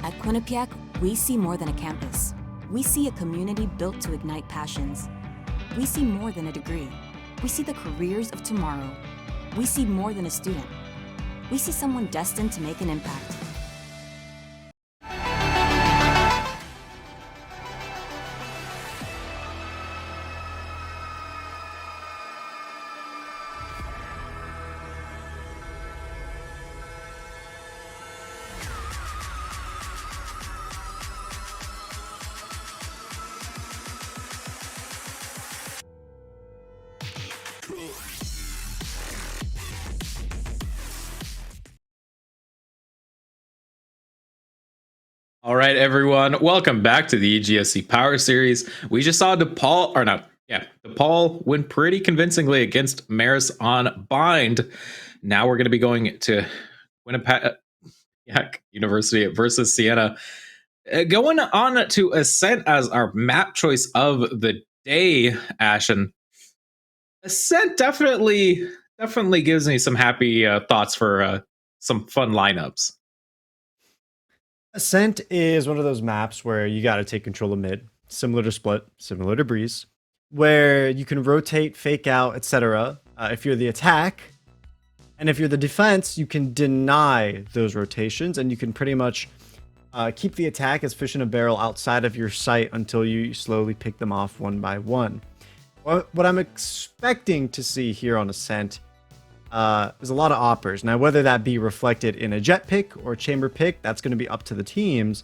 At Quinnipiac, we see more than a campus. We see a community built to ignite passions. We see more than a degree. We see the careers of tomorrow. We see more than a student. We see someone destined to make an impact. All right, everyone. Welcome back to the EGFC Power Series. We just saw DePaul win pretty convincingly against Maris on Bind. Now we're going to be going to Quinnipiac University versus Siena. Going on to Ascent as our map choice of the day, Ashen. Ascent definitely gives me some happy thoughts for some fun lineups. Ascent is one of those maps where you got to take control of mid, similar to Split, similar to Breeze, where you can rotate, fake out, etc. If you're the attack, and if you're the defense, you can deny those rotations, and you can pretty much keep the attack as fish in a barrel outside of your sight until you slowly pick them off one by one. What I'm expecting to see here on Ascent is a lot of oppers. Now, whether that be reflected in a jet pick or a chamber pick, that's going to be up to the teams.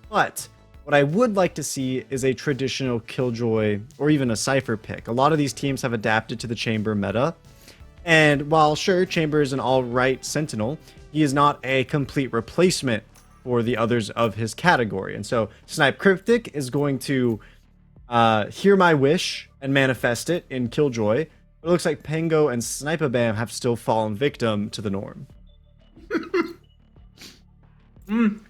But what I would like to see is a traditional Killjoy or even a Cypher pick. A lot of these teams have adapted to the chamber meta. And while sure, Chamber is an alright Sentinel, he is not a complete replacement for the others of his category. And so Snipe Cryptic is going to hear my wish and manifest it in Killjoy. It looks like Pango and Sniper Bam have still fallen victim to the norm. An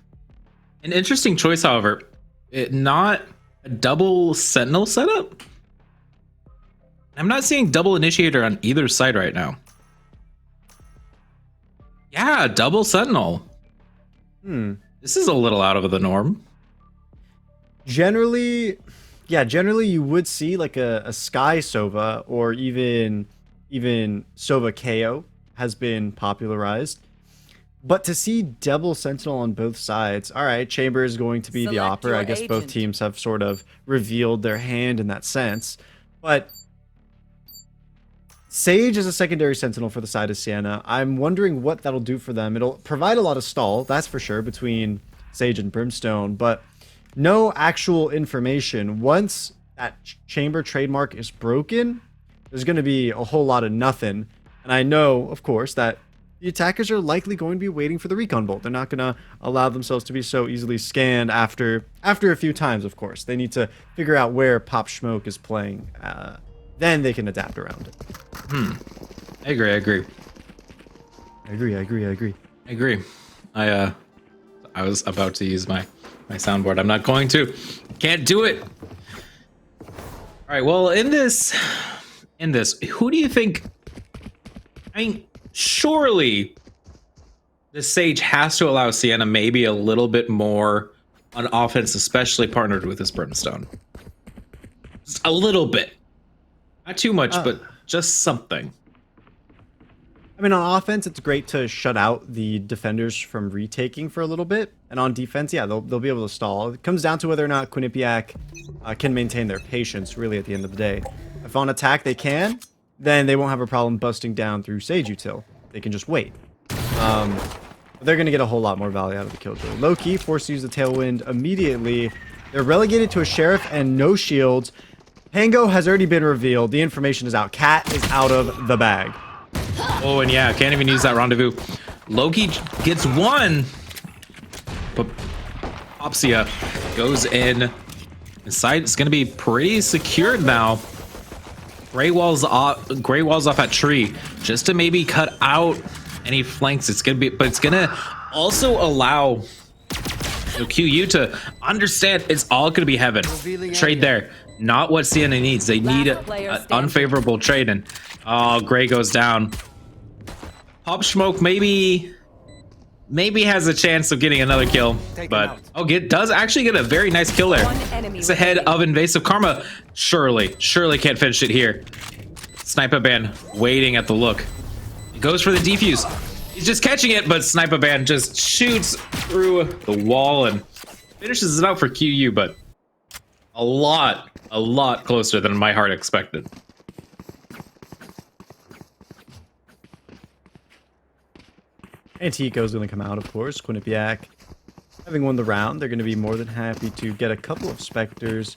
interesting choice, however. Not a double Sentinel setup? I'm not seeing double Initiator on either side right now. Yeah, double Sentinel. This is a little out of the norm. Generally you would see like a Sky Sova or even Sova KO has been popularized. But to see double Sentinel on both sides, all right, Chamber is going to be the opper. I guess both teams have sort of revealed their hand in that sense. But Sage is a secondary Sentinel for the side of Siena. I'm wondering what that'll do for them. It'll provide a lot of stall, that's for sure, between Sage and Brimstone, but no actual information. Once that chamber trademark is broken, there's going to be a whole lot of nothing. And I know, of course, that the attackers are likely going to be waiting for the recon bolt. They're not going to allow themselves to be so easily scanned after a few times, of course. They need to figure out where Pop Smoke is playing. Then they can adapt around it. I agree. I was about to use my soundboard. I'm not going to. Can't do it. All right. Well, in this, who do you think? I mean, surely the Sage has to allow Siena maybe a little bit more on offense, especially partnered with his Brimstone. Just a little bit, not too much, but just something. I mean, on offense, it's great to shut out the defenders from retaking for a little bit. And on defense, yeah, they'll be able to stall. It comes down to whether or not Quinnipiac can maintain their patience, really, at the end of the day. If on attack they can, then they won't have a problem busting down through Sage Util. They can just wait. They're going to get a whole lot more value out of the Killjoy. Low-key, forced to use the Tailwind immediately. They're relegated to a Sheriff and no shields. Pango has already been revealed. The information is out. Cat is out of the bag. Oh, and yeah, can't even use that rendezvous. Loki gets one, but Opsia goes in. The site is going to be pretty secured now. Gray walls off at tree just to maybe cut out any flanks. It's going to be, but it's going to also allow QU to understand it's all going to be heaven. Trade there. Not what Siena needs. They need an unfavorable trade. And oh, Gray goes down. Pop Smoke maybe maybe has a chance of getting another kill, but does actually get a very nice kill there. It's ahead of Invasive Karma. Surely can't finish it here. Sniper Band waiting at the look. He goes for the defuse. He's just catching it, but Sniper Band just shoots through the wall and finishes it out for QU, but a lot closer than my heart expected. Antico's going to come out, of course. Quinnipiac, having won the round, they're going to be more than happy to get a couple of Spectres.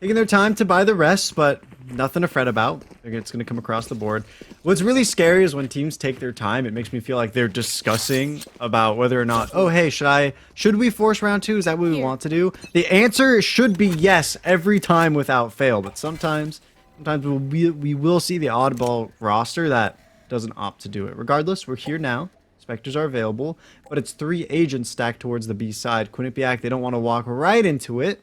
Taking their time to buy the rest, but nothing to fret about. It's going to come across the board. What's really scary is when teams take their time, it makes me feel like they're discussing about whether or not, oh, hey, should we force round 2? Is that what we want to do? The answer should be yes every time without fail, but sometimes we will see the oddball roster that doesn't opt to do it. Regardless, we're here now. Spectres are available, but it's 3 agents stacked towards the B side. Quinnipiac, they don't want to walk right into it.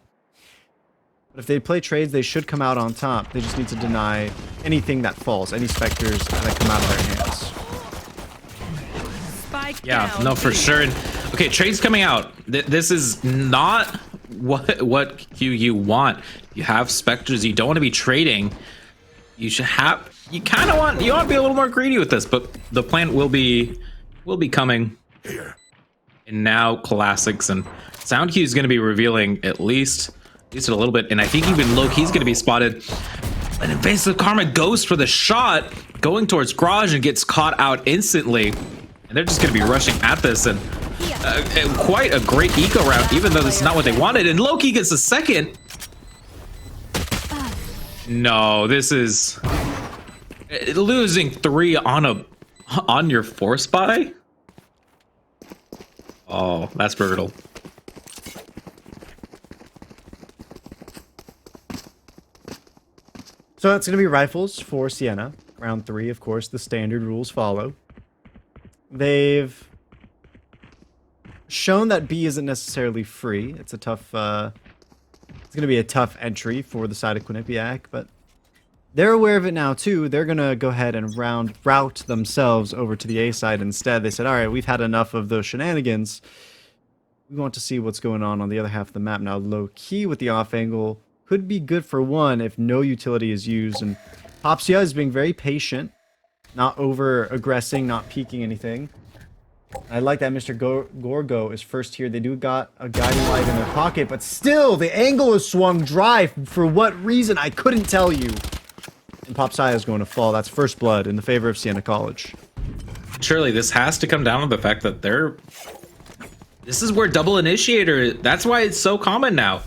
But if they play trades, they should come out on top. They just need to deny anything that falls, any Spectres that come out of their hands. Yeah, no, for sure. Okay, trades coming out. This is not what you want. You have Spectres. You don't want to be trading. You want to be a little more greedy with this, but the plan will be coming. And now classics and SoundQ is going to be revealing at least a little bit, and I think even Loki's going to be spotted. An Invasive Karma goes for the shot, going towards Garage and gets caught out instantly. And they're just going to be rushing at this, and quite a great eco round, even though this is not what they wanted. And Loki gets a second. No, this is losing 3 on your force buy. Oh, that's brutal. So that's going to be rifles for Siena. Round 3, of course, the standard rules follow. They've shown that B isn't necessarily free. It's a tough, it's going to be a tough entry for the side of Quinnipiac, but they're aware of it now too. They're going to go ahead and route themselves over to the A side instead. They said, all right, we've had enough of those shenanigans. We want to see what's going on the other half of the map. Now, low key with the off angle could be good for one if no utility is used. And Popsia is being very patient, not over-aggressing, not peeking anything. I like that Mr. Gorgo is first here. They do got a guiding light in their pocket, but still, the angle is swung dry. For what reason, I couldn't tell you. And Popsia is going to fall. That's first blood in the favor of Siena College. Surely, this has to come down to the fact that this is where double initiator, that's why it's so common now.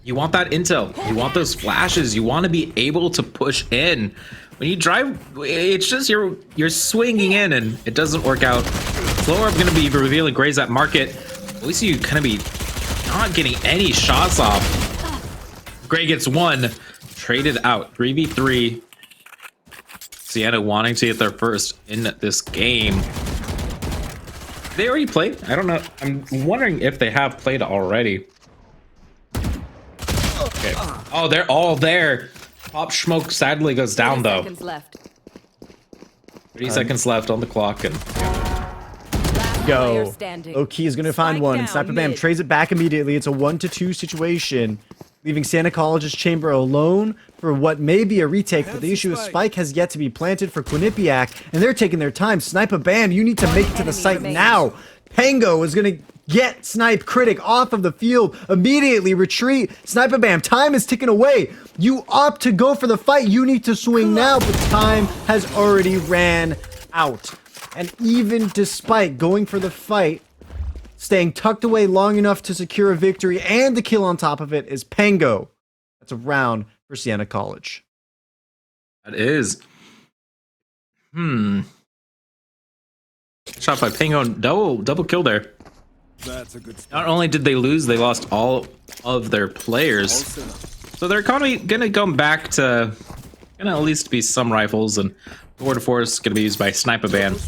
You want that intel. You want those flashes. You want to be able to push in. When you drive, it's just you're swinging in and it doesn't work out. Slower going to be revealing Grays at market. At least you kind of be not getting any shots off. Gray gets 1. Traded out. 3v3. Siena wanting to get their first in this game. They already played? I don't know. I'm wondering if they have played already. Okay. Oh, they're all there. Pop Smoke sadly goes down though. 30 seconds left on the clock, and go. Oki is gonna find one, and Sniper Bam trades it back immediately. It's a 1-2 situation, leaving Siena College's chamber alone for what may be a retake. But the issue is Spike has yet to be planted for Quinnipiac, and they're taking their time. Sniper Bam, you need to make it to the site now. Pango is gonna get Snipe Critic off of the field, immediately retreat. Sniper Bam, time is ticking away. You opt to go for the fight. You need to swing now, but time has already ran out. And even despite going for the fight, staying tucked away long enough to secure a victory and the kill on top of it is Pango. That's a round for Siena College. That is. Shot by Pango, double kill there. That's a good start. Not only did they lose, they lost all of their players. So they're gonna go back to at least be some rifles, and War to Force is gonna be used by Sniper Band.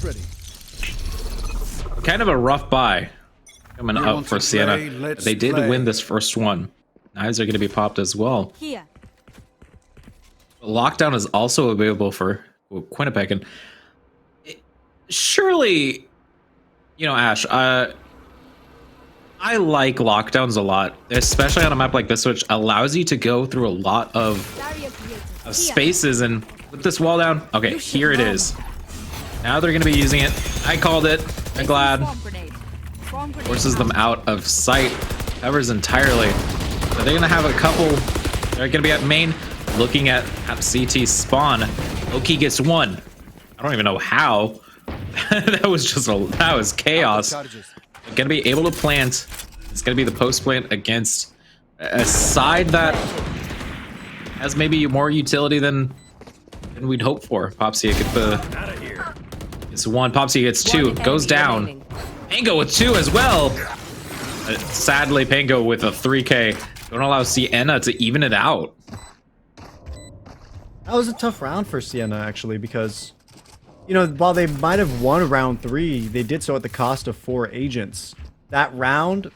Kind of a rough buy coming up for Siena. They did win this first one. Knives are gonna be popped as well. Lockdown is also available for Quinnipiac, and surely You know, Ash, I like lockdowns a lot, especially on a map like this, which allows you to go through a lot of spaces. And with this wall down, okay, here it is. Now they're going to be using it. I called it. I'm glad. Forces them out of sight. Covers entirely. So they're going to have a couple. They're going to be at main, looking at CT spawn. Loki gets one. I don't even know how. that was chaos. They're gonna be able to plant. It's gonna be the post plant against a side that has maybe more utility than we'd hope for. Popsy gets one. Popsy gets two. Goes down. Pango with two as well. Sadly, Pango with a 3K. Don't allow Siena to even it out. That was a tough round for Siena, actually, because, you know, while they might have won round 3, they did so at the cost of 4 agents. That round,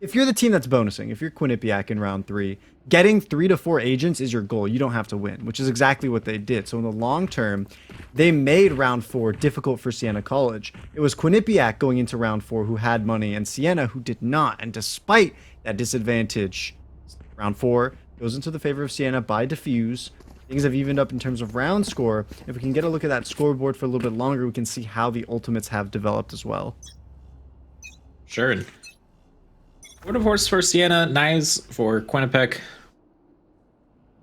if you're the team that's bonusing, if you're Quinnipiac in round 3, getting 3 to 4 agents is your goal. You don't have to win, which is exactly what they did. So in the long term, they made round 4 difficult for Siena College. It was Quinnipiac going into round 4 who had money, and Siena who did not. And despite that disadvantage, round 4 goes into the favor of Siena by diffuse. Things have evened up in terms of round score. If we can get a look at that scoreboard for a little bit longer, we can see how the ultimates have developed as well. Sure. Word of horse for Siena, knives for Quinnipiac.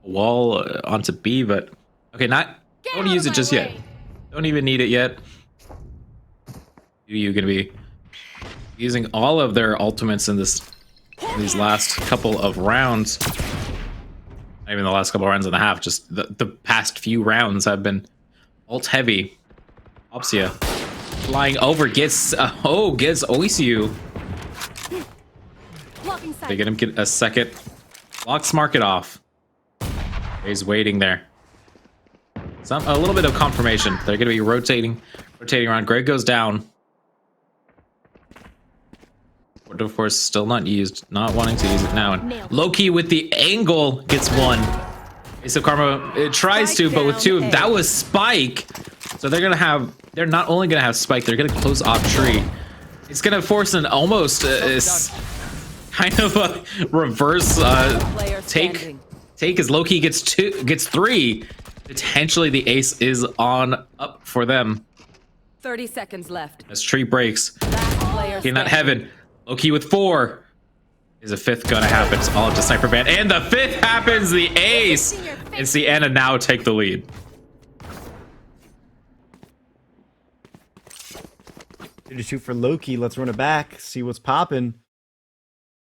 Wall onto B, but okay, don't use it just yet. Don't even need it yet. You're gonna be using all of their ultimates in these last couple of rounds. Not even the last couple of rounds and a half, just the past few rounds have been ult heavy. Opsia flying over, gets Oisu. They're gonna get a second. Locks market off. He's waiting there. A little bit of confirmation. They're gonna be rotating around. Greg goes down. Word of course still not used, not wanting to use it now. And Loki with the angle gets one. Ace of Karma, it tries to, but with two, that was Spike. So they're not only gonna have Spike, they're gonna close off tree. It's gonna force an almost kind of a reverse take as Loki gets 3. Potentially the ace is on up for them. 30 seconds left. As tree breaks. In that heaven. Loki with 4. Is a 5th gonna happen? It's all up to Sniper Band. And the 5th happens, the ace! And Siena now take the lead. To shoot for Loki, let's run it back, see what's popping.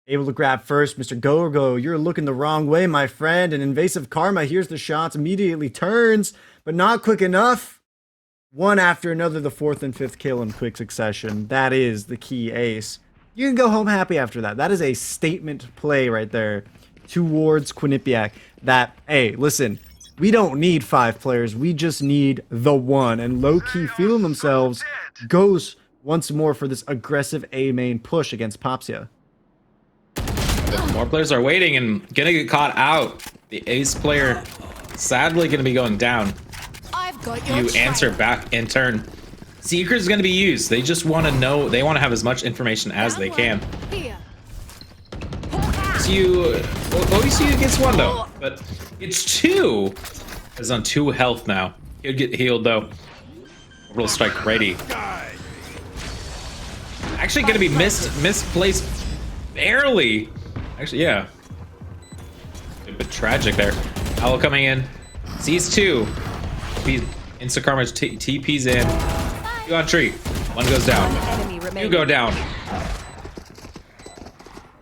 Able to grab first, Mr. Go-Go. You're looking the wrong way, my friend. And Invasive Karma hears the shots, immediately turns, but not quick enough. One after another, the 4th and 5th kill in quick succession. That is the key ace. You can go home happy after that. That is a statement play right there towards Quinnipiac that, hey, listen, we don't need 5 players. We just need the one. And low-key feeling themselves goes once more for this aggressive A main push against Popsia. More players are waiting and gonna get caught out. The ace player sadly gonna be going down. You answer back in turn. Seeker's gonna be used. They just want to know. They want to have as much information as they can. Oisu gets 1 though, but it's 2. Is on 2 health now. He'll get healed though. Orbital strike ready. Actually gonna be misplaced barely. Actually, yeah. A bit tragic there. Owl coming in. Sees 2. Instakarma TP's in. 2 on tree. 1 goes down. 2 go down.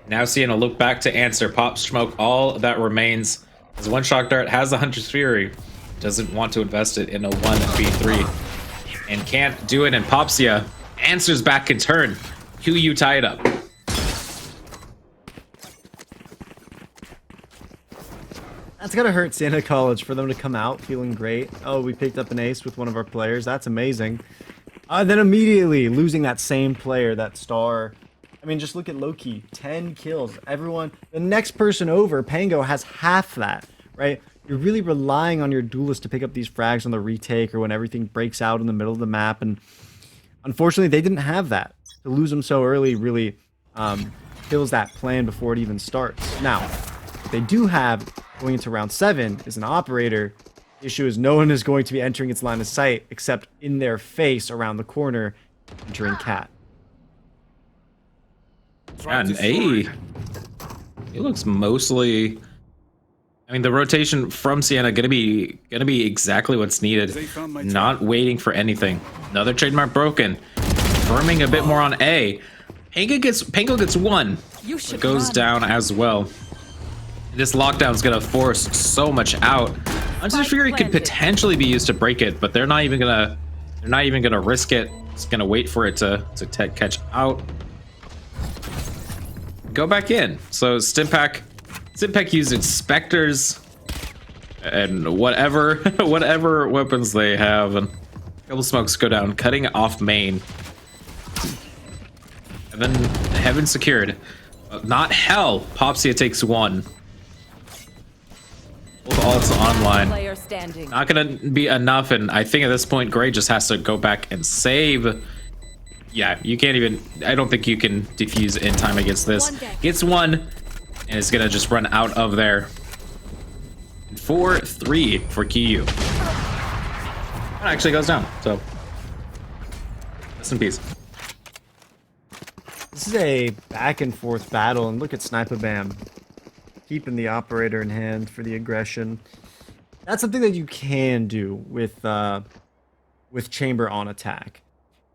Now Siena look back to answer. Pop smoke all that remains. As 1 shock dart has the Hunter's Fury. Doesn't want to invest it in a 1v3. And can't do it. And Popsia answers back in turn. QU tie it up. That's gonna hurt Siena College for them to come out feeling great. Oh, we picked up an ace with one of our players. That's amazing. Then immediately losing that same player, that star. I mean, just look at Loki. 10 kills. Everyone, the next person over, Pango, has half that, right? You're really relying on your duelist to pick up these frags on the retake or when everything breaks out in the middle of the map. And Unfortunately, they didn't have that. To lose them so early really kills that plan before it even starts. Now, what they do have going into round 7 is an operator. The issue is no one is going to be entering its line of sight except in their face around the corner, entering Cat. And A, it looks mostly. I mean, the rotation from Siena gonna be exactly what's needed. Not waiting for anything. Another trademark broken. Firming a bit more on A. Pango gets 1. It goes down as well. This lockdown is gonna force so much out. Hunter's Fury could potentially be used to break it, but they're not even gonna risk it. Just gonna wait for it to catch out. Go back in. So Stimpack used its Spectres and whatever weapons they have, and a couple smokes go down, cutting off main. Heaven secured. Not hell. Popsia takes 1. Both ults online. Not gonna be enough, and I think at this point Gray just has to go back and save. Yeah, you can't even. I don't think you can defuse in time against this. Gets 1, and is gonna just run out of there. 4-3 for Kiyu. It actually goes down. So, rest in peace. This is a back and forth battle, and look at Sniper Bam keeping the operator in hand for the aggression. That's something that you can do with Chamber on attack.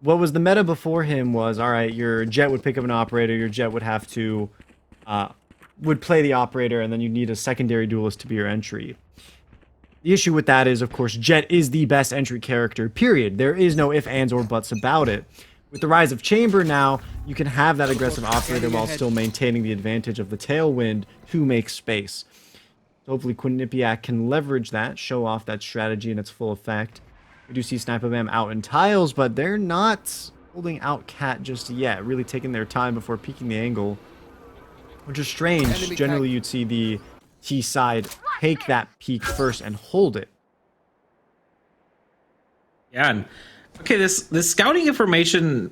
What was the meta before him was, all right, your Jet would pick up an operator, your Jet would have to would play the operator, and then you need a secondary duelist to be your entry. The issue with that is, of course, Jet is the best entry character, period. There is no ifs, ands, or buts about it. With the rise of Chamber now, you can have that aggressive operator while still maintaining the advantage of the Tailwind to make space. So hopefully Quinnipiac can leverage that, show off that strategy in its full effect. We do see Sniper Bam out in tiles, but they're not holding out Cat just yet, really taking their time before peeking the angle, which is strange. Generally, you'd see the T side take that peek first and hold it. Yeah, and okay, this scouting information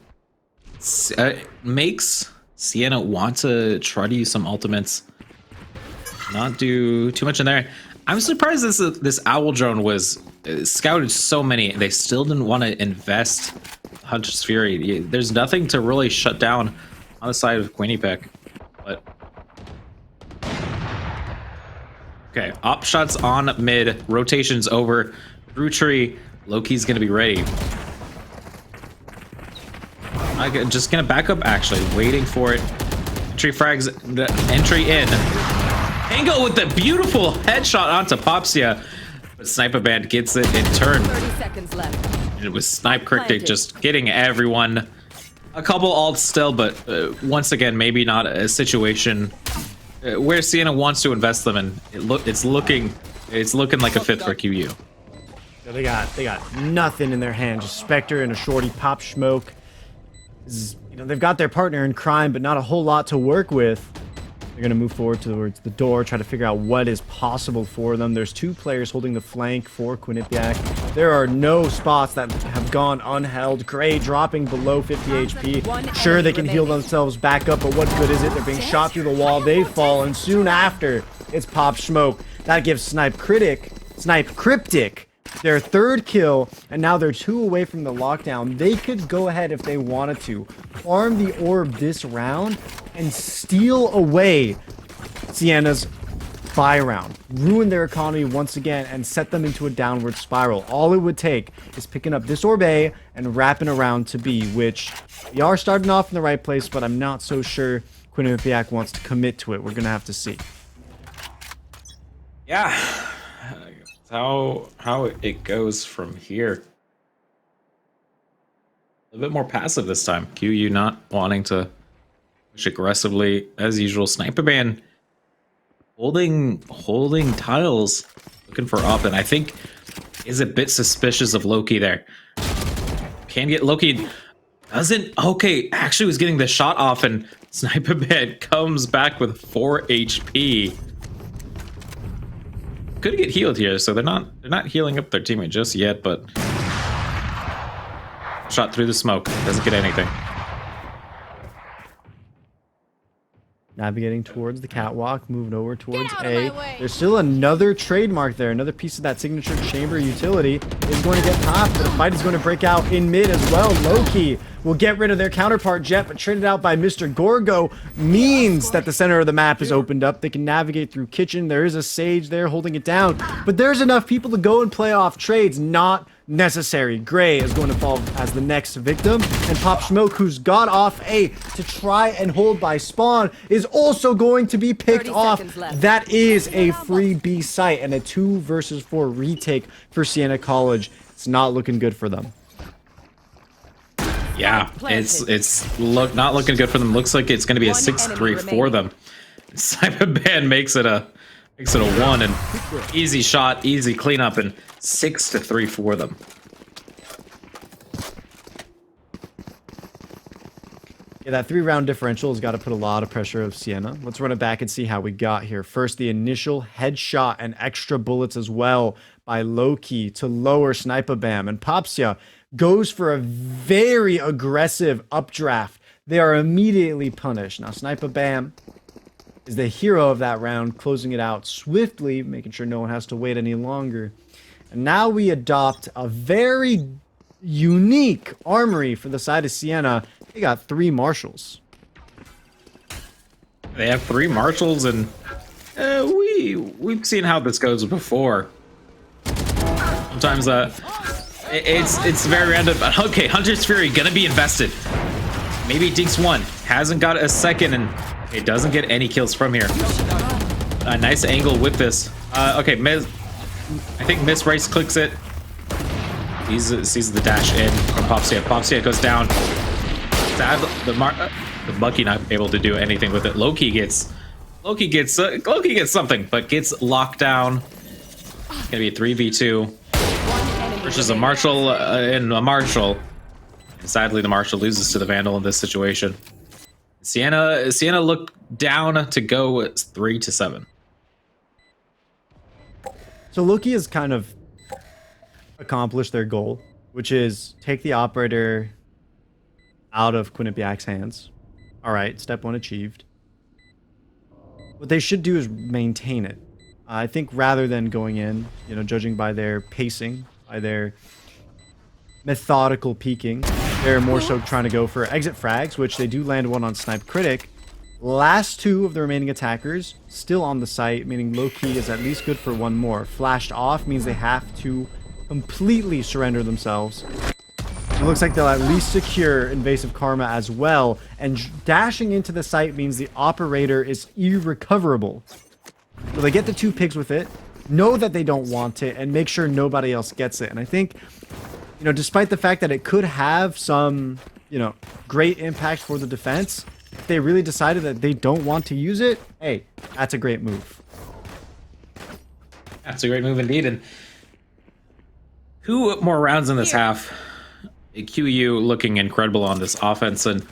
makes Siena want to try to use some ultimates, not do too much in there. I'm surprised this owl drone was scouted so many. They still didn't want to invest Hunter's Fury. There's nothing to really shut down on the side of Quinnipiac. But okay, op shots on mid, rotations over through tree. Loki's gonna be ready. I'm just gonna back up, actually, waiting for it. Entry frags, the entry in. Pango with the beautiful headshot onto Popsia. But Sniper Band gets it in turn. 30 seconds left. And it was Snipe Cryptic just getting everyone. A couple ults still, but once again, maybe not a situation where Siena wants to invest them in. It's looking like a fit for QU. They got nothing in their hand. Just Spectre and a shorty pop smoke. You know, they've got their partner in crime, but not a whole lot to work with. They're going to move forward towards the door, try to figure out what is possible for them. There's 2 players holding the flank for Quinnipiac. There are no spots that have gone unheld. Gray dropping below 50 HP. Sure, they can heal themselves back up, but what good is it? They're being shot through the wall. They fall, and soon after, it's Pop Smoke. That gives Snipe Cryptic their 3rd kill, and now they're 2 away from the lockdown. They could go ahead if they wanted to, farm the orb this round, and steal away Siena's buy round. Ruin their economy once again, and set them into a downward spiral. All it would take is picking up this orb A and wrapping around to B, which we are starting off in the right place, but I'm not so sure Quinnipiac wants to commit to it. We're going to have to see. Yeah. How it goes from here. A bit more passive this time. QU not wanting to push aggressively as usual. Sniper Band holding tiles, looking for up, and I think is a bit suspicious of Loki there. Can get Loki, doesn't. Okay, actually was getting the shot off, and Sniper Band comes back with 4 HP. Could get healed here, so they're not healing up their teammate just yet, but Shot through the smoke. Doesn't get anything. Navigating towards the catwalk, moving over towards A. There's still another trademark there. Another piece of that signature chamber utility is going to get popped, but the fight is going to break out in mid as well. Loki will get rid of their counterpart Jet, but traded out by Mr. Gorgo means that the center of the map is opened up. They can navigate through kitchen. There is a Sage there holding it down, but there's enough people to go and play off trades. Not necessary. Gray is going to fall as the next victim, and Pop Smoke, who's got off A to try and hold by spawn, is also going to be picked off. That is a free B site and a 2 versus 4 retake for Siena College. It's not looking good for them. Yeah, it's not looking good for them. Looks like it's going to be a 6-3 for them. Simon Band makes it a 1, and easy shot, easy cleanup, and 6-3 for them. Yeah, that 3-round differential has got to put a lot of pressure of Siena. Let's run it back and see how we got here. First, the initial headshot and extra bullets as well by Loki to lower Sniper Bam, and Popsia goes for a very aggressive updraft. They are immediately punished. Now, Sniper Bam is the hero of that round, closing it out swiftly, making sure no one has to wait any longer. And now we adopt a very unique armory for the side of Siena. They got 3 marshals. They have 3 marshals, and we've seen how this goes before. Sometimes it's very random. Okay, Hunter's Fury gonna be invested. Maybe Deeks 1 hasn't got a second, and it doesn't get any kills from here. A nice angle with this. Okay, I think Miss Rice clicks it. He sees the dash in from Popsia. Popsia goes down. Sad, the Bucky not able to do anything with it. Loki gets something, but gets locked down. It's gonna be a 3v2 versus a Marshall and a Marshall. And sadly, the Marshall loses to the Vandal in this situation. Siena looked down to go 3-7. So Loki has kind of accomplished their goal, which is take the operator out of Quinnipiac's hands. All right, step 1 achieved. What they should do is maintain it. I think rather than going in, judging by their pacing, by their methodical peeking, they're more so trying to go for exit frags, which they do land one on Snipe Critic. Last 2 of the remaining attackers still on the site, meaning low-key is at least good for 1 more. Flashed off means they have to completely surrender themselves. It looks like they'll at least secure Invasive Karma as well, and dashing into the site means the operator is irrecoverable. So they get the 2 pigs with it, know that they don't want it, and make sure nobody else gets it. And I think, despite the fact that it could have some, great impact for the defense, if they really decided that they don't want to use it, hey, that's a great move. That's a great move indeed. And 2 more rounds in this half. QU looking incredible on this offense, and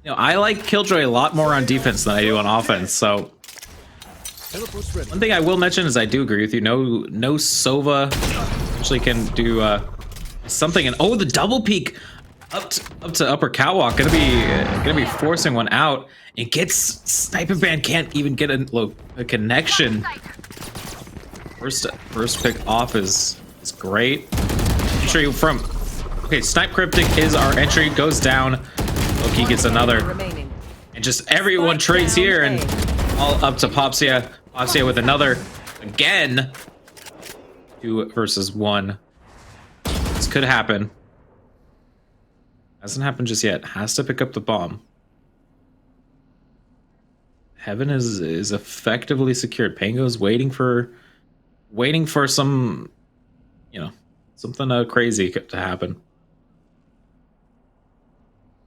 I like Killjoy a lot more on defense than I do on offense. So one thing I will mention is I do agree with you. No Sova actually can do something. And the double peek up to upper catwalk, gonna be forcing one out, and gets Sniper Band can't even get a connection. First pick off is great. Entry from Snipe Cryptic is our entry, goes down. Loki gets another, and just everyone trades here, and all up to Popsia. Popsia with another again. 2 versus 1. This could happen. Hasn't happened just yet. Has to pick up the bomb. Heaven is effectively secured. Pango's waiting for some, something crazy to happen.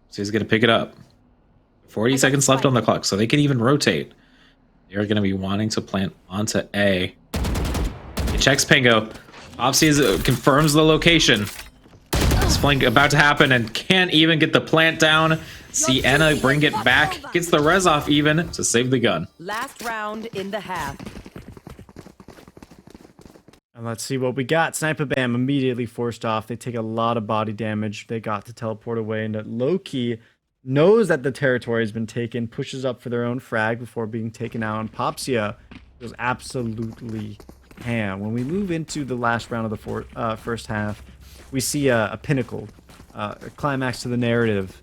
So he's gonna pick it up. 40 seconds left on the clock, so they can even rotate. They're gonna be wanting to plant onto A. He checks Pango. Opsies confirms the location. It's flank about to happen and can't even get the plant down. Siena bring it back. Gets the res off even to save the gun. Last round in the half. And let's see what we got. Sniper Bam immediately forced off. They take a lot of body damage. They got to teleport away. And Loki knows that the territory has been taken, pushes up for their own frag before being taken out. And Popsia goes absolutely ham. When we move into the last round of the first half, we see a pinnacle, a climax to the narrative.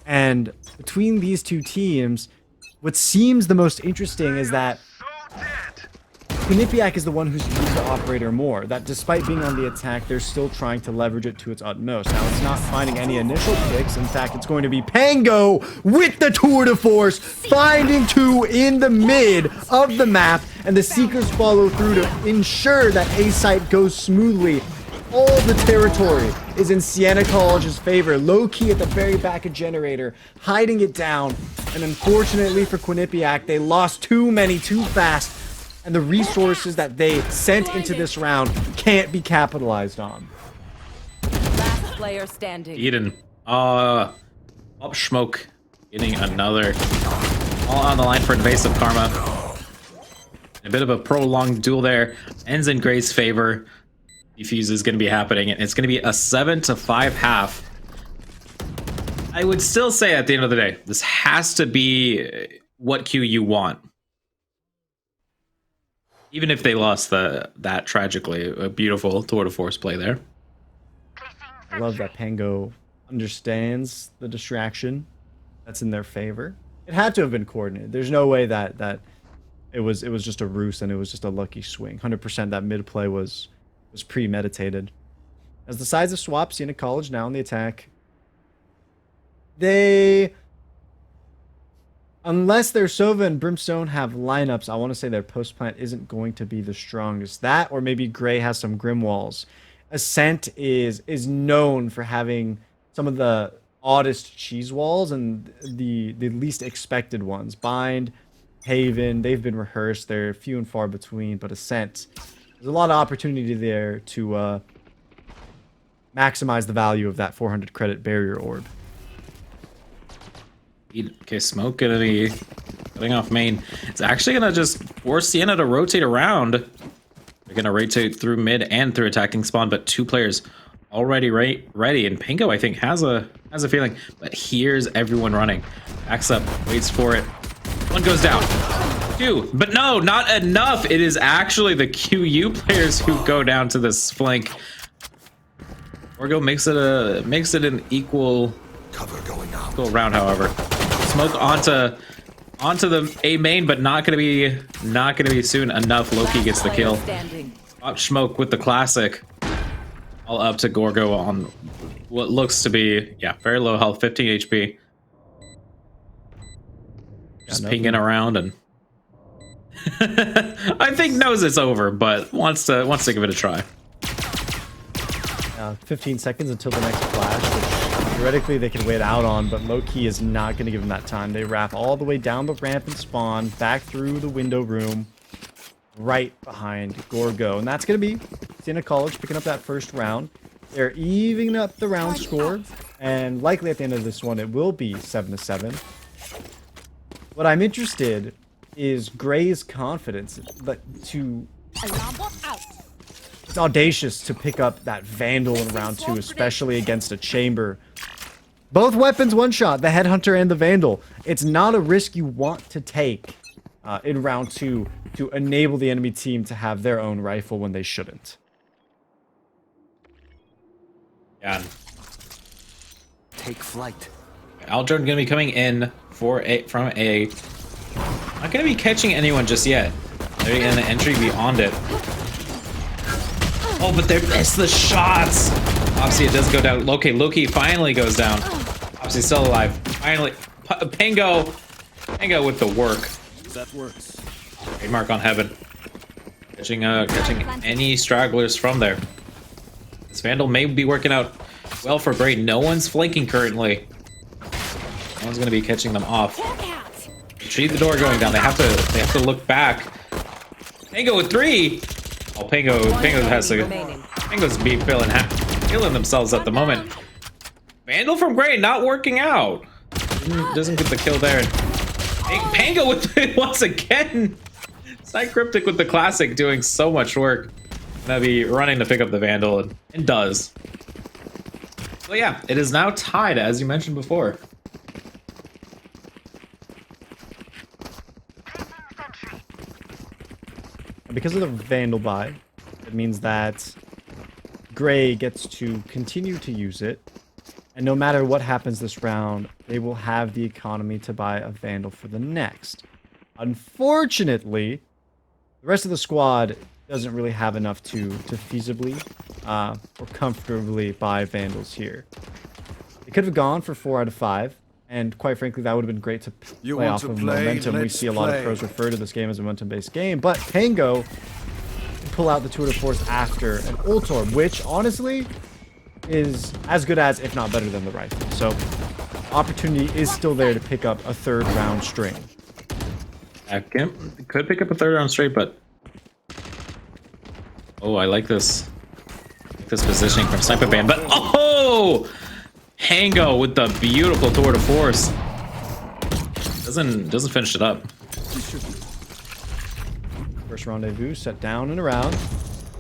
And between these two teams, what seems the most interesting is that Quinnipiac is the one who's used the operator more. That despite being on the attack, they're still trying to leverage it to its utmost. Now, it's not finding any initial picks. In fact, it's going to be Pango with the tour de force, finding two in the mid of the map, and the Seekers follow through to ensure that A site goes smoothly. All the territory is in Siena College's favor. Low-key at the very back of Generator, hiding it down. And unfortunately for Quinnipiac, they lost too many too fast. And the resources that they sent into this round can't be capitalized on. Last player standing. Eden. Up smoke. Getting another. All on the line for invasive karma. A bit of a prolonged duel there. Ends in Gray's favor. Defuse is going to be happening. And it's going to be a 7-5 half. I would still say at the end of the day, this has to be what Q you want. Even if they lost that tragically, a beautiful tour de force play there. I love that Pango understands the distraction that's in their favor. It had to have been coordinated. There's no way that it was just a ruse and it was just a lucky swing. 100% that mid play was premeditated. As the sides of swap, Siena College now in the attack. Unless their Sova and Brimstone have lineups, I want to say their post plant isn't going to be the strongest. That, or maybe Gray has some Grim Walls. Ascent is known for having some of the oddest cheese walls and the least expected ones. Bind, Haven, they've been rehearsed. They're few and far between, but Ascent, there's a lot of opportunity there to maximize the value of that 400 credit barrier orb. Okay, smoke gonna be cutting off main. It's actually gonna just force Siena to rotate around. They're gonna rotate through mid and through attacking spawn, but two players already ready. And Pingo, I think, has a feeling, but here's everyone running. Backs up, waits for it. One goes down. Two, but no, not enough. It is actually the QU players who go down to this flank. Orgo makes it an equal round, however. Smoke onto the A main, but not gonna be soon enough. Loki gets the kill. Pop smoke with the classic. All up to Gorgo on what looks to be very low health, 15 HP. Just pinging around and I think knows it's over, but wants to give it a try. 15 seconds until the next flash, which theoretically they can wait out on, but Loki is not going to give them that time. They wrap all the way down the ramp and spawn, back through the window room, right behind Gorgo. And that's going to be Siena College picking up that first round. They're evening up the round score, and likely at the end of this one, it will be 7-7. What I'm interested is Gray's confidence, but it's audacious to pick up that Vandal in round 2, especially against a Chamber. Both weapons one-shot, the Headhunter and the Vandal. It's not a risk you want to take in round 2 to enable the enemy team to have their own rifle when they shouldn't. Yeah. Take flight. Aldrin gonna be coming in from A. Not gonna be catching anyone just yet. They're getting the entry beyond it. Oh, but they missed the shots. Obviously, it does go down. Loki finally goes down. Obviously, still alive. Finally, Pango with the work. That works. Trademark on heaven. Catching any stragglers from there. This Vandal may be working out well for Gray. No one's flanking currently. No one's gonna be catching them off. See the door going down. They have to look back. Pango with 3. Oh, Pango has to. Pango's be feeling themselves at the moment. Vandal from Gray not working out. Doesn't get the kill there. Pango with once again. Side Cryptic with the classic doing so much work. Gonna be running to pick up the Vandal, and does. So yeah, it is now tied, as you mentioned before. Because of the Vandal buy, it means that Gray gets to continue to use it. And no matter what happens this round, they will have the economy to buy a Vandal for the next. Unfortunately, the rest of the squad doesn't really have enough to feasibly or comfortably buy Vandals here. They could have gone for 4 out of 5, and quite frankly, that would have been great to play off of momentum. We see a lot of pros refer to this game as a momentum-based game, but Pango can pull out the tour de force after an ult orb, which honestly is as good as, if not better than, the rifle. So opportunity is still there to pick up a 3rd round string. Could pick up a 3rd round straight, but oh, I like this. This positioning from Sniper Band, but oh, Hango with the beautiful tour de force. Doesn't finish it up. First rendezvous set down and around.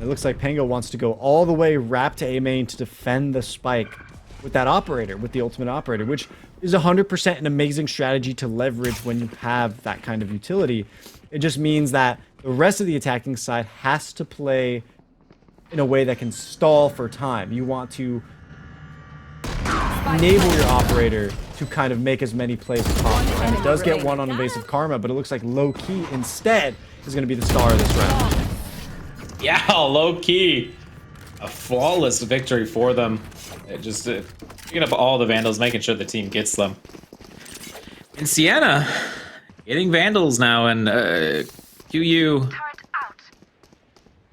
It looks like Pango wants to go all the way wrap to A main to defend the spike with that operator, with the ultimate operator, which is 100% an amazing strategy to leverage when you have that kind of utility. It just means that the rest of the attacking side has to play in a way that can stall for time. You want to enable your operator to kind of make as many plays as possible. And it does get one on Invasive Karma, but it looks like Low Key instead is going to be the star of this round. Yeah, Low Key. A flawless victory for them. Just picking up all the Vandals, making sure the team gets them. And Siena getting Vandals now, and QU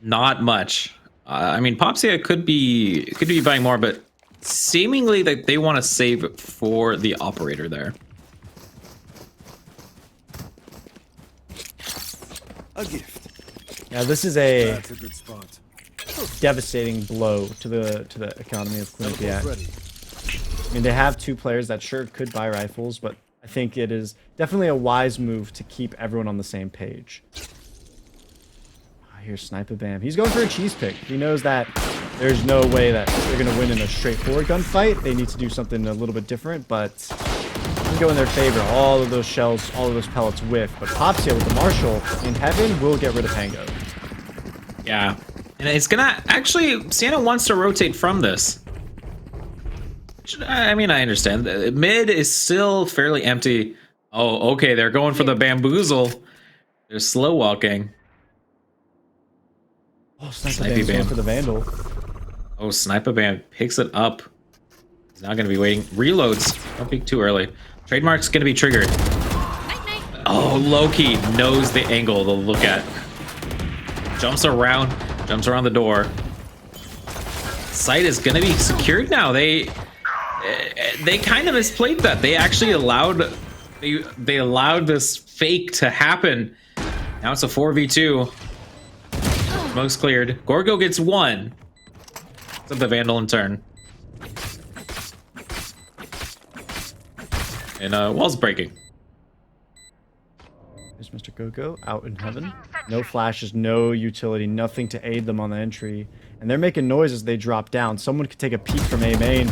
not much. I mean, Popsia could be buying more, but seemingly that they want to save it for the operator there. A gift. Yeah, this is a That's a good spot. devastating blow to the economy of Quinnipiac. I mean, they have 2 players that sure could buy rifles, but I think it is definitely a wise move to keep everyone on the same page. Here's Sniper Bam. He's going for a cheese pick. He knows that there's no way that they're going to win in a straightforward gunfight. They need to do something a little bit different, but I'm go in their favor. All of those shells, all of those pellets whiff. But Popsia with the Marshall in heaven will get rid of Pango. Yeah. And it's gonna actually, Siena wants to rotate from this. I mean, I understand. Mid is still fairly empty. Oh, okay. They're going for the bamboozle. They're slow walking. Oh, Sniper Bam's going for the Vandal. Oh, Sniper Bam picks it up. He's not going to be waiting. Reloads. Don't peek too early. Trademark's going to be triggered. Oh, Loki knows the angle to look at. Jumps around the door. Site is going to be secured now. They kind of misplayed that. They actually allowed they allowed this fake to happen. Now it's a 4v2. Smoke's cleared. Gorgo gets 1. It's the Vandal in turn. And wall's breaking. There's Mr. Gogo out in heaven. No flashes, no utility, nothing to aid them on the entry. And they're making noise as they drop down. Someone could take a peek from A main.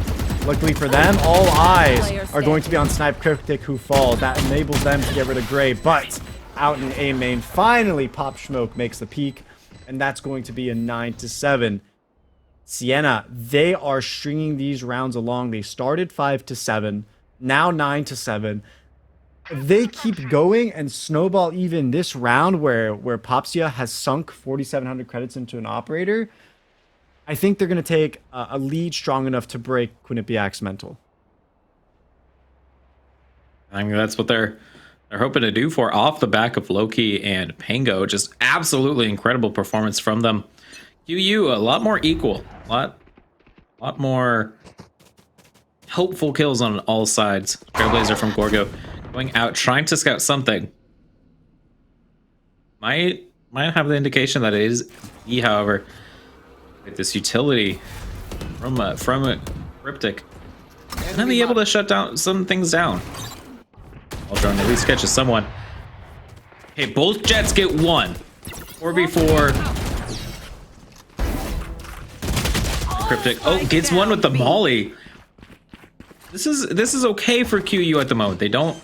Luckily for them, all eyes are going to be on Snipe Cryptic, who falls. That enables them to get rid of Gray. But out in A main, finally Pop Smoke makes the peek. And that's going to be a 9-7. Siena, they are stringing these rounds along. They started 5-7, now 9-7. If they keep going and snowball even this round where Popsia has sunk 4,700 credits into an operator, I think they're going to take a lead strong enough to break Quinnipiac's mental. I mean, that's what they're hoping to do for off the back of Loki and Pango. Just absolutely incredible performance from them. QU a lot more equal, a lot more helpful kills on all sides. Trailblazer from Gorgo going out trying to scout something. Might have the indication that it is E, however, with this utility from a Cryptic, and then be able to shut down some things down. Aldron at least catches someone. Okay, both jets get 1. 4v4. Cryptic. Oh, gets one with the molly. This is okay for QU at the moment. They don't.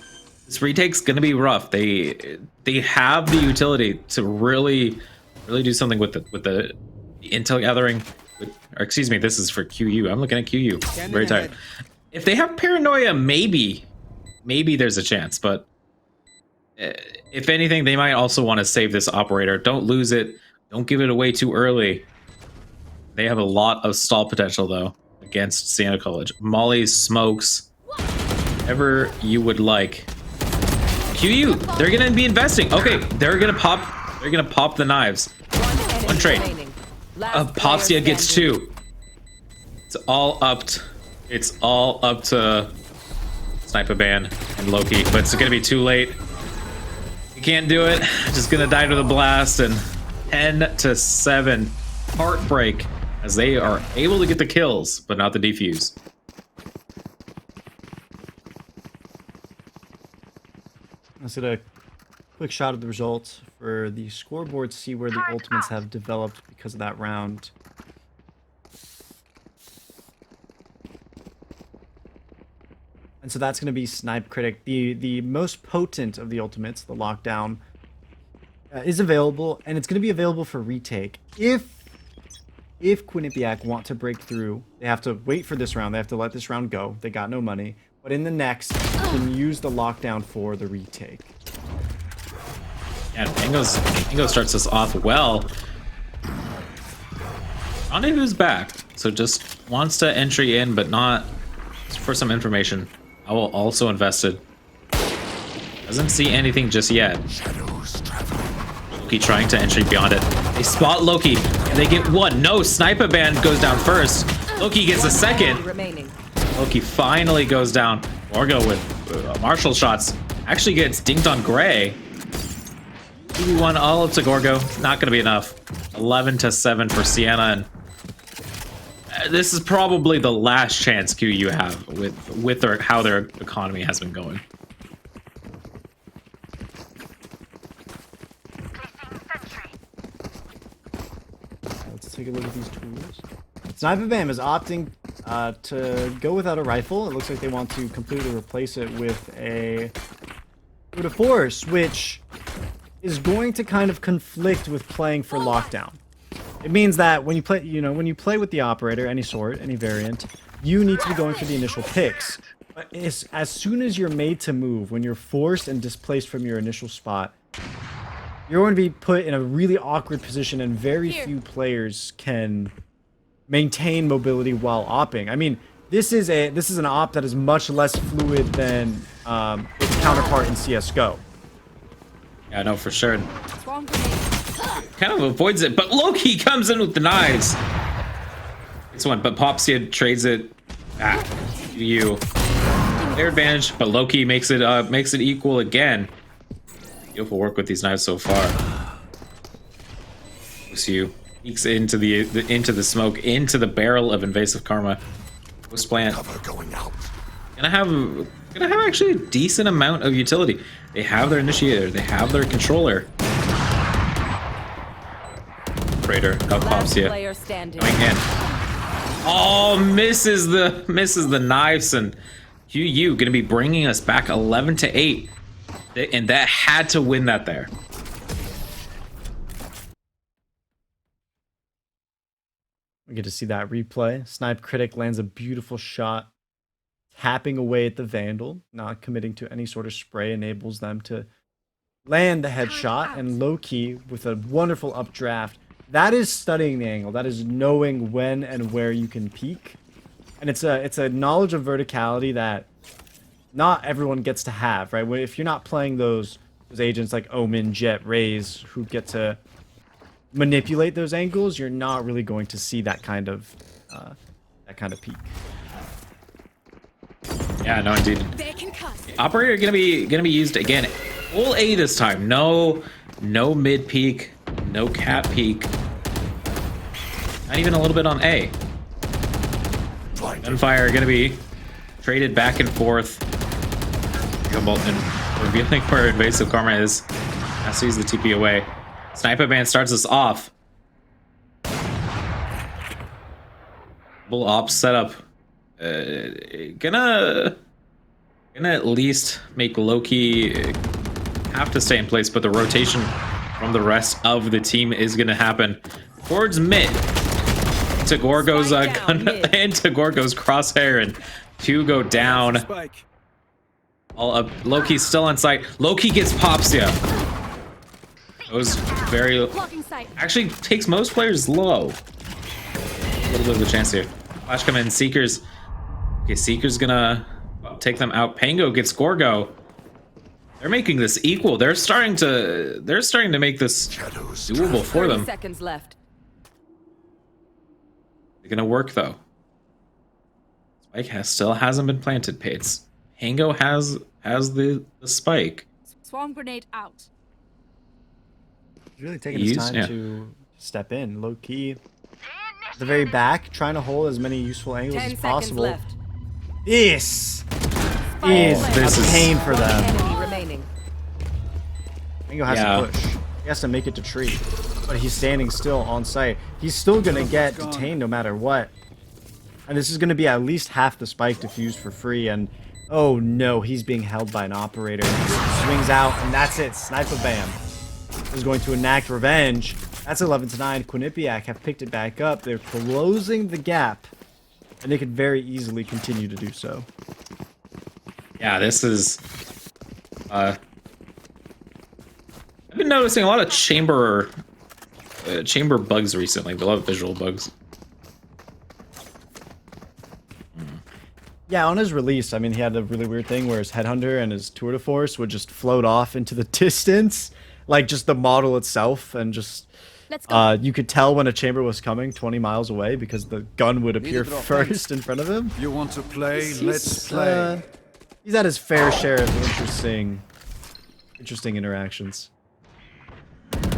This retake's gonna be rough. They have the utility to really do something with the intel gathering. Or excuse me, this is for QU. I'm looking at QU. Very tired. If they have paranoia, maybe there's a chance. But if anything, they might also want to save this operator. Don't lose it. Don't give it away too early. They have a lot of stall potential though against Siena College. Molly, smokes, whatever you would like. QU, they're gonna be investing. Okay, they're gonna pop the knives. One trade. Popsia gets 2. It's all up to Sniper Band and Loki, but it's gonna be too late. You can't do it. Just gonna die to the blast, and 10-7. Heartbreak as they are able to get the kills, but not the defuse. Let's get a quick shot of the results for the scoreboard to see where the ultimates have developed because of that round. And so that's going to be Snipe Critic. The most potent of the ultimates, the lockdown, is available, and it's going to be available for retake. If Quinnipiac want to break through, they have to wait for this round. They have to let this round go. They got no money. But in the next, you can use the lockdown for the retake. Yeah, Mango starts us off well. Rendezvous back, so just wants to entry in, but not for some information. I will also invested. Doesn't see anything just yet. Loki trying to entry beyond it. They spot Loki, and they get 1. No, Sniper Band goes down first. Loki gets a second. Loki finally goes down. Gorgo with martial shots. Actually gets dinked on Gray. 2v1 all up to Gorgo. Not going to be enough. 11-7 for Siena. And this is probably the last chance QU have with how their economy has been going. Let's take a look at these tools. Sniper Bam is opting to go without a rifle. It looks like they want to completely replace it with a force, which is going to kind of conflict with playing for lockdown. It means that when you play with the operator, any sort, any variant, you need to be going for the initial picks. But as soon as you're made to move, when you're forced and displaced from your initial spot, you're going to be put in a really awkward position, and very few players can maintain mobility while opping. I mean, this is an op that is much less fluid than its counterpart in CS:GO. Yeah, no, for sure. Kind of avoids it, but Loki comes in with the knives. This one, but Popsia trades it back to you. Their advantage, but Loki makes it equal again. Beautiful work with these knives so far. You peeks into the smoke, into the barrel of invasive karma. Post plant. Gonna have actually a decent amount of utility. They have their initiator, they have their controller. Raider of Popsia coming in. Oh, misses the knives, and QU gonna be bringing us back 11-8, and that had to win that there. We get to see that replay. Snipe Critic lands a beautiful shot, tapping away at the Vandal, not committing to any sort of spray, enables them to land the headshot, and Loki with a wonderful updraft. That is studying the angle. That is knowing when and where you can peek. And it's a knowledge of verticality that not everyone gets to have, right? If you're not playing those agents like Omen, Jet, Raze, who get to manipulate those angles, you're not really going to see that kind of peak. Yeah, no, indeed. Operator gonna be used again. Full A this time. No mid peak. No cap peak. Not even a little bit on A. Gunfire gonna be traded back and forth. And revealing where invasive karma is. Has to use the TP away. Sniper Band starts us off. Double op setup. Gonna at least make Loki have to stay in place, but the rotation from the rest of the team is gonna happen towards mid. Into Gorgo's into Gorgo's crosshair, and 2 go down. Spike. All up. Loki's still on site. Loki gets Popsia. That was very. Actually, takes most players low. A little bit of a chance here. Flash come in. Seekers. Okay, Seeker's gonna take them out. Pango gets Gorgo. They're making this equal. They're starting to make this doable for 30 them. seconds left. They're gonna work though. Spike still hasn't been planted, Pates. Pango has the spike. Swarm grenade out. He's really taking his time to step in, low key. At the very back, trying to hold as many useful angles 10 as seconds possible. left. This is a pain for them. Enemy remaining. Mango has to push. He has to make it to tree. But he's standing still on site. He's still gonna get detained no matter what. And this is gonna be at least half the spike diffused for free. And oh no, he's being held by an operator. Swings out, and that's it. Sniper Bam is going to enact revenge. That's 11-9. Quinnipiac have picked it back up. They're closing the gap, and they could very easily continue to do so. Yeah, this is. I've been noticing a lot of chamber bugs recently. A lot of visual bugs. Yeah, on his release, I mean, he had a really weird thing where his Headhunter and his Tour de Force would just float off into the distance, like just the model itself, and just you could tell when a chamber was coming 20 miles away because the gun would appear first in front of him. You want to play? Let's play. He's had his fair share of interesting interactions.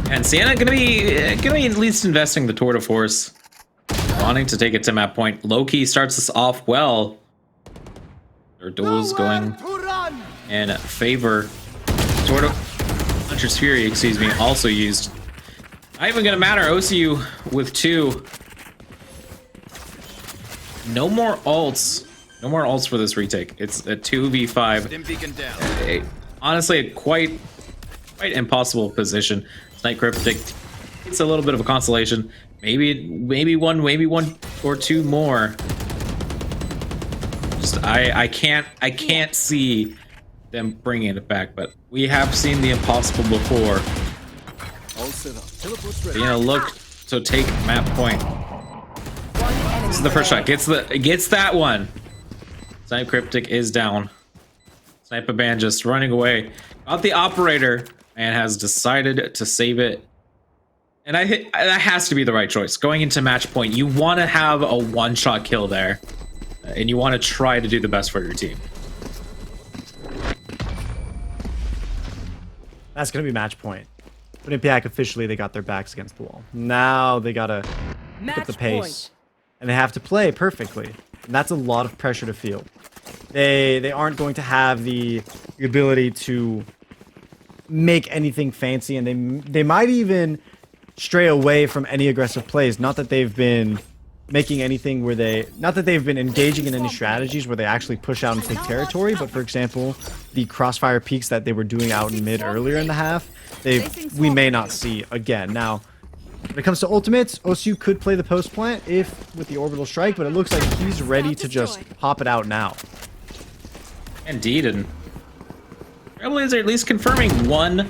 And Siena gonna be at least investing the Tour de Force, wanting to take it to map point. Loki starts this off well. Their duels going in favor. Tour de Hunter's Fury, excuse me, also used. Not even gonna matter. OCU with 2. No more ults. No more ults for this retake. It's a 2v5. Honestly, a quite impossible position. Snipe Cryptic gets a little bit of a consolation. Maybe one or 2 more. Just I can't see them bringing it back, but we have seen the impossible before. Siena look to take map point. This is the first shot. Gets that one. Snipe Cryptic is down. Sniper Band just running away. Got the operator and has decided to save it. And that has to be the right choice. Going into match point, you want to have a one-shot kill there. And you want to try to do the best for your team. That's going to be match point. Quinnipiac officially, they got their backs against the wall. Now they got to put the pace. And they have to play perfectly. And that's a lot of pressure to feel. They aren't going to have the ability to make anything fancy, and they might even stray away from any aggressive plays. Not that they've been making anything where not that they've been engaging in any strategies where they actually push out and take territory, but for example, the crossfire peaks that they were doing out in mid earlier in the half, we may not see again. Now, when it comes to ultimates, OSU could play the post plant with the orbital strike, but it looks like he's ready to just pop it out now. Indeed, and Trailblazers are at least confirming one.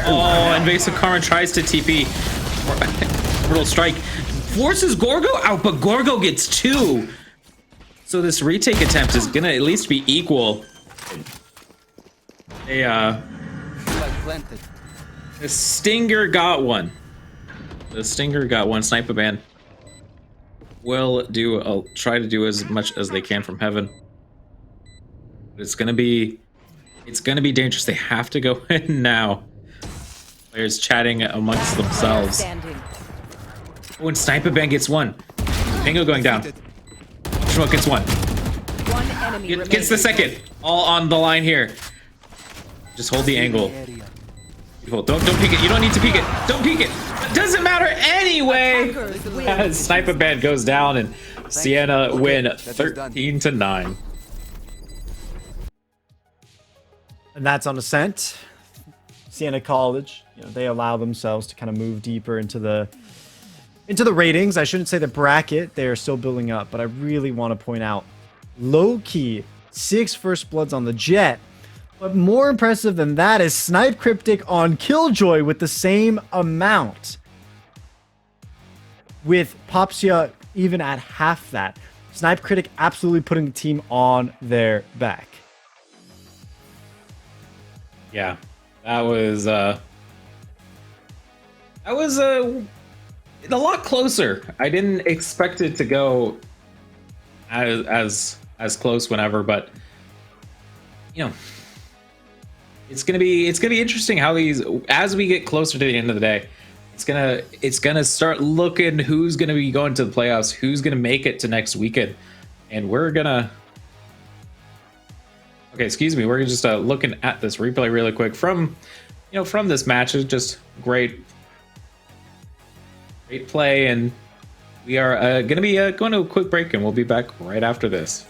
Oh, Invasive Karma tries to TP. Orbital strike forces Gorgo out, but Gorgo gets 2. So this retake attempt is gonna at least be equal. The Stinger got one. The Stinger got one. Sniper Band will try to do as much as they can from heaven. But it's gonna be dangerous. They have to go in now. Players chatting amongst themselves. Oh, and Sniper Band gets one. Pingo going down. Smoke gets one. Gets the second. All on the line here. Just hold the angle. Don't peek it. You don't need to peek it. Don't peek it. It doesn't matter anyway. Sniper band goes down and Siena win 13-9. And that's on Ascent. Siena College, they allow themselves to kind of move deeper into the ratings. I shouldn't say the bracket. They are still building up, but I really want to point out low-key 6 first bloods on the Jet. But more impressive than that is Snipe Cryptic on Killjoy with the same amount. With Popsia even at half that. Snipe Critic absolutely putting the team on their back. Yeah, that was a lot closer. I didn't expect it to go as close whenever, but it's gonna be interesting how these, as we get closer to the end of the day, it's gonna start looking who's gonna be going to the playoffs, who's gonna make it to next weekend, and we're gonna. Okay, excuse me. We're just looking at this replay really quick from this match. It's just great play, and we are going to be going to a quick break, and we'll be back right after this.